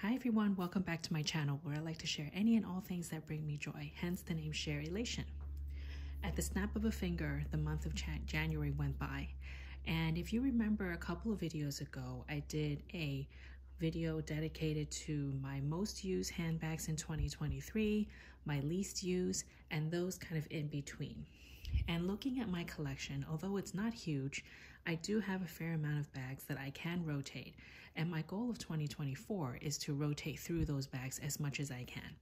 Hi everyone, welcome back to my channel where I like to share any and all things that bring me joy, hence the name Sharelation. At the snap of a finger, the month of January went by, and if you remember a couple of videos ago, I did a video dedicated to my most used handbags in 2023, my least used, and those kind of in between. And looking at my collection, although it's not huge, I do have a fair amount of bags that I can rotate. And my goal of 2024 is to rotate through those bags as much as I can.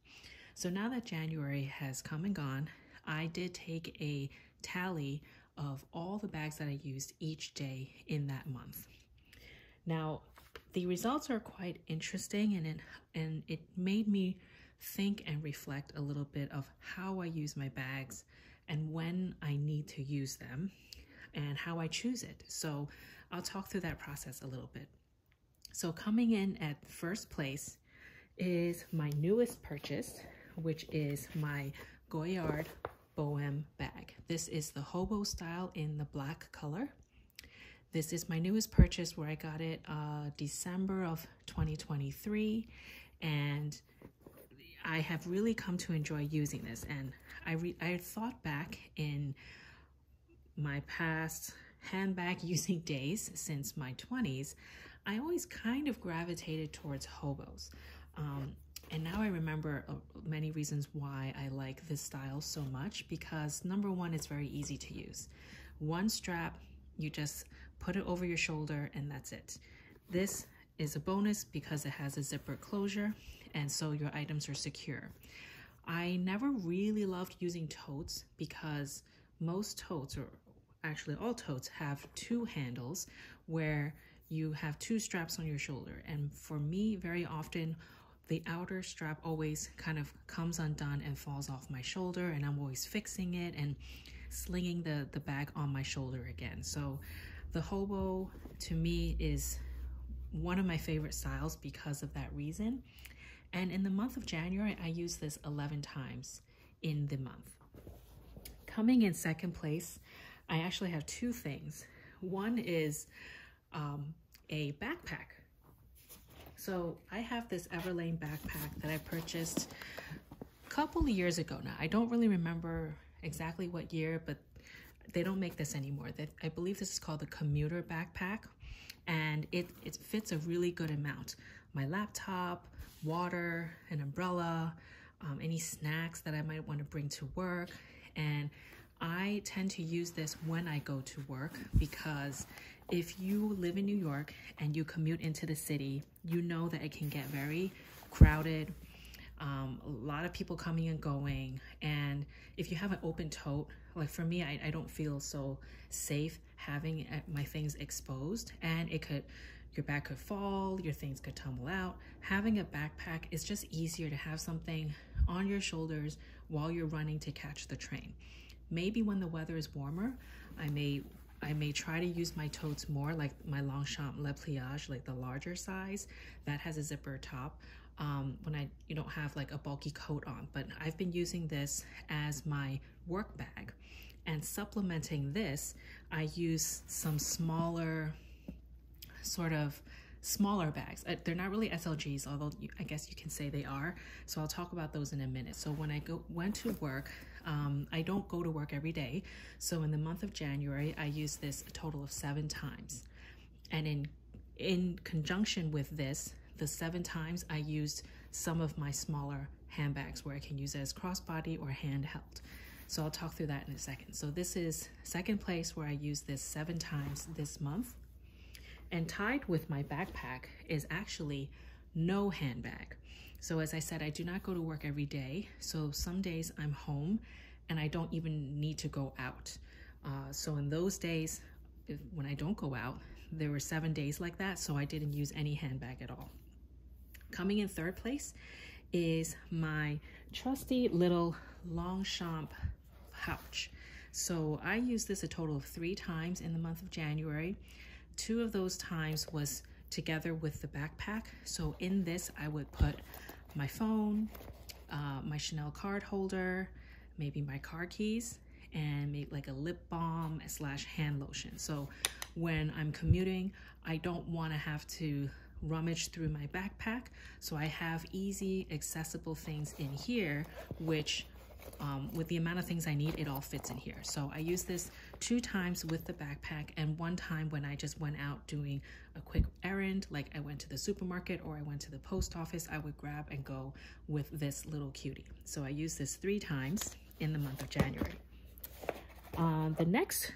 So now that January has come and gone, I did take a tally of all the bags that I used each day in that month. Now, the results are quite interesting, and it made me think and reflect a little bit of how I use my bags and when I need to use them and how I choose it. So I'll talk through that process a little bit. So coming in at first place is my newest purchase, which is my Goyard Bohème bag. This is the hobo style in the black color. This is my newest purchase where I got it December of 2023, and I have really come to enjoy using this. And I thought back in my past handbag using days since my 20s, I always kind of gravitated towards hobos. And now I remember many reasons why I like this style so much, because number one, it's very easy to use. One strap, you just put it over your shoulder and that's it. This is a bonus because it has a zipper closure, and so your items are secure. I never really loved using totes because most totes, or actually all totes, have two handles where you have two straps on your shoulder. And for me, very often, the outer strap always kind of comes undone and falls off my shoulder, and I'm always fixing it and slinging the bag on my shoulder again. So the hobo, to me, is one of my favorite styles because of that reason. And in the month of January, I used this 11 times in the month. Coming in second place, I actually have two things. One is a backpack. So I have this Everlane backpack that I purchased a couple of years ago now. I don't really remember exactly what year, but they don't make this anymore. I believe this is called the commuter backpack, and it fits a really good amount. My laptop, water, an umbrella, any snacks that I might want to bring to work. And I tend to use this when I go to work, because if you live in New York and you commute into the city, you know that it can get very crowded, a lot of people coming and going. And if you have an open tote, like for me, I don't feel so safe having my things exposed, and your bag could fall, your things could tumble out. Having a backpack is just easier to have something on your shoulders while you're running to catch the train. Maybe when the weather is warmer, I may try to use my totes more, like my Longchamp Le Pliage, like the larger size that has a zipper top, when you don't have like a bulky coat on. But I've been using this as my work bag, and supplementing this, I use some smaller bags. They're not really SLGs, although I guess you can say they are. So I'll talk about those in a minute. So when I went to work, I don't go to work every day. So in the month of January, I used this a total of 7 times. And in conjunction with this, the 7 times, I used some of my smaller handbags where I can use it as crossbody or handheld. So I'll talk through that in a second. So this is second place where I used this 7 times this month. And tied with my backpack is actually no handbag. So as I said, I do not go to work every day. So some days I'm home and I don't even need to go out. So in those days, when I don't go out, there were 7 days like that, so I didn't use any handbag at all. Coming in third place is my trusty little Longchamp pouch. So I used this a total of 3 times in the month of January. 2 of those times was together with the backpack. So in this, I would put my phone, my Chanel card holder, maybe my car keys, and maybe like a lip balm / hand lotion. So when I'm commuting, I don't want to have to rummage through my backpack. So I have easy, accessible things in here, which with the amount of things I need, it all fits in here. So I use this 2 times with the backpack, and 1 time when I just went out doing a quick errand, like I went to the supermarket or I went to the post office, I would grab and go with this little cutie. So I use this 3 times in the month of January. The next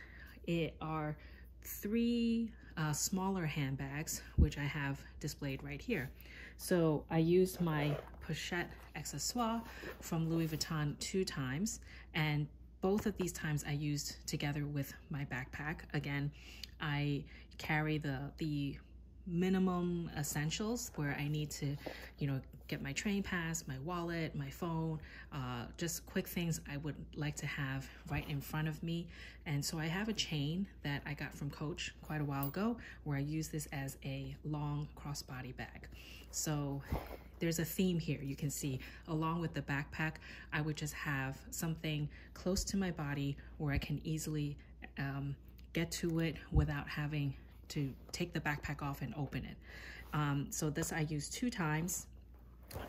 are 3 smaller handbags, which I have displayed right here. So I used my pochette accessoire from Louis Vuitton 2 times, and both of these times I used together with my backpack. Again, I carry the minimum essentials where I need to, you know, get my train pass, my wallet, my phone, just quick things I would like to have right in front of me. And so I have a chain that I got from Coach quite a while ago where I use this as a long crossbody bag. So there's a theme here. You can see along with the backpack, I would just have something close to my body where I can easily get to it without having to take the backpack off and open it. So this I used 2 times.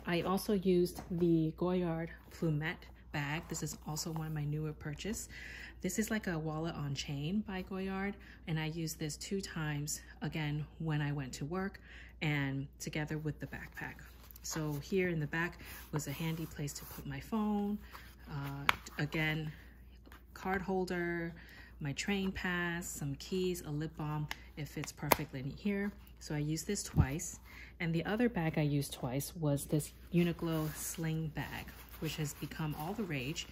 I also used the Goyard Plumette bag. This is also one of my newer purchase. This is like a wallet on chain by Goyard, and I used this 2 times, again, when I went to work and together with the backpack. So here in the back was a handy place to put my phone, again, card holder, my train pass, some keys, a lip balm. It fits perfectly in here. So I used this twice. And the other bag I used twice was this Uniqlo sling bag, which has become all the rage.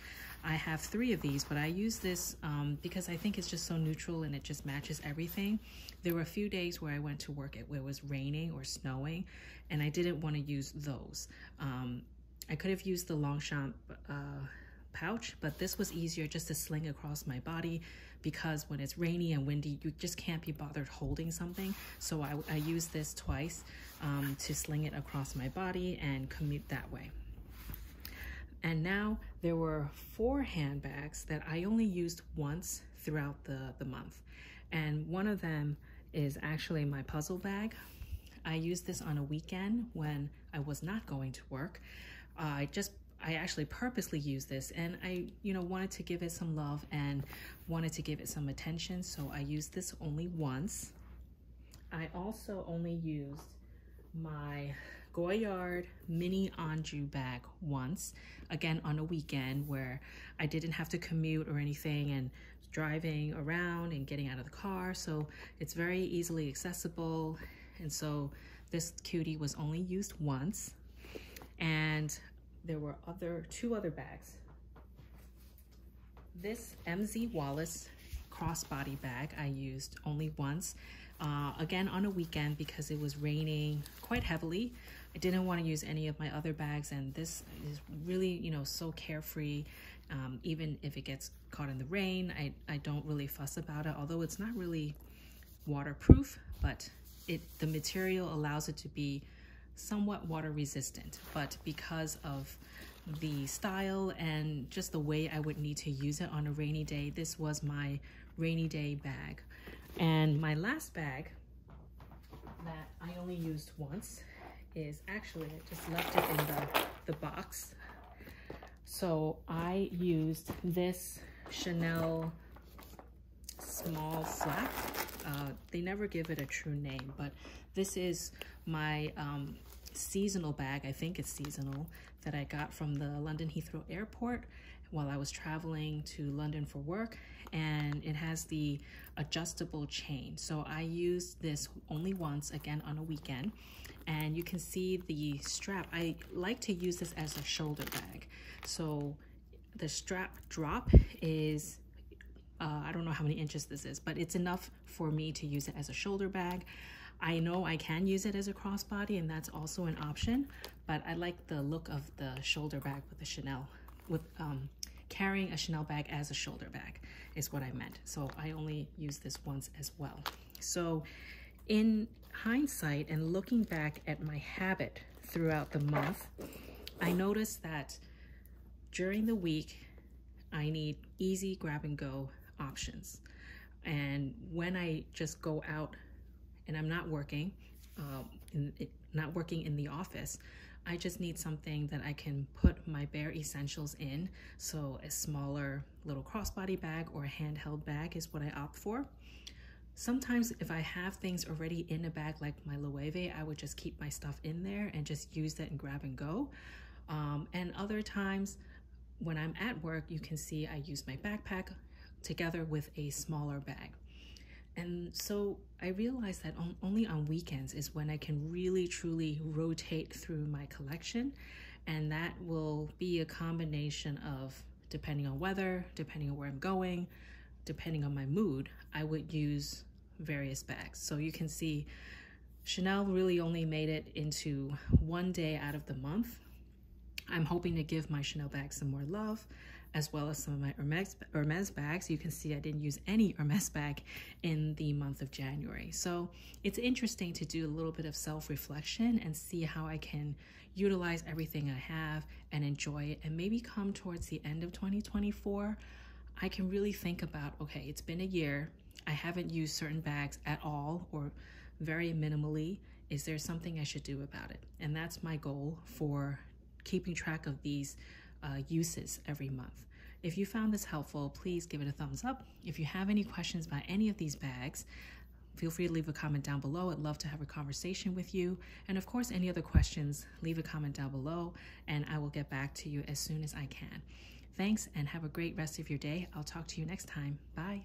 I have 3 of these, but I use this because I think it's just so neutral and it just matches everything. There were a few days where I went to work where it was raining or snowing, and I didn't want to use those. I could have used the Longchamp pouch, but this was easier just to sling across my body because when it's rainy and windy, you just can't be bothered holding something. So I used this twice to sling it across my body and commute that way. And now there were 4 handbags that I only used once throughout the month. And one of them is actually my puzzle bag. I used this on a weekend when I was not going to work. I actually purposely used this, and I, wanted to give it some love and wanted to give it some attention. So I used this only once. I also only used my Goyard mini Anjou bag once, again on a weekend where I didn't have to commute or anything and driving around and getting out of the car. So it's very easily accessible. And so this cutie was only used once. And there were 2 other bags. This MZ Wallace crossbody bag I used only once, again on a weekend because it was raining quite heavily. I didn't want to use any of my other bags, and this is really, so carefree. Even if it gets caught in the rain, I don't really fuss about it, although it's not really waterproof, but the material allows it to be somewhat water resistant. But because of the style and just the way I would need to use it on a rainy day, this was my rainy day bag. And my last bag that I only used once is actually, I just left it in the box. So I used this Chanel small flap. They never give it a true name, but this is my seasonal bag. I think it's seasonal, that I got from the London Heathrow Airport while I was traveling to London for work, and it has the adjustable chain. So I used this only once, again on a weekend, and you can see the strap. I like to use this as a shoulder bag. So the strap drop is I don't know how many inches this is, but it's enough for me to use it as a shoulder bag. I know I can use it as a crossbody, and that's also an option, but I like the look of the shoulder bag with the Chanel, with carrying a Chanel bag as a shoulder bag is what I meant. So I only use this once as well. So in hindsight and looking back at my habit throughout the month, I noticed that during the week, I need easy grab and go options. And when I just go out and I'm not working, not working in the office. I just need something that I can put my bare essentials in. So a smaller little crossbody bag or a handheld bag is what I opt for. Sometimes if I have things already in a bag like my Loewe, I would just keep my stuff in there and just use that and grab and go. And other times when I'm at work, you can see I use my backpack together with a smaller bag. And so I realized that only on weekends is when I can really truly rotate through my collection. And that will be a combination of, depending on weather, depending on where I'm going, depending on my mood, I would use various bags. So you can see Chanel really only made it into one day out of the month. I'm hoping to give my Chanel bag some more love, as well as some of my Hermes bags. You can see I didn't use any Hermes bag in the month of January. So it's interesting to do a little bit of self-reflection and see how I can utilize everything I have and enjoy it. And maybe come towards the end of 2024, I can really think about, okay, it's been a year. I haven't used certain bags at all or very minimally. Is there something I should do about it? And that's my goal for keeping track of these uses every month. If you found this helpful, please give it a thumbs up. If you have any questions about any of these bags, feel free to leave a comment down below. I'd love to have a conversation with you. And of course, any other questions, leave a comment down below and I will get back to you as soon as I can. Thanks and have a great rest of your day. I'll talk to you next time. Bye.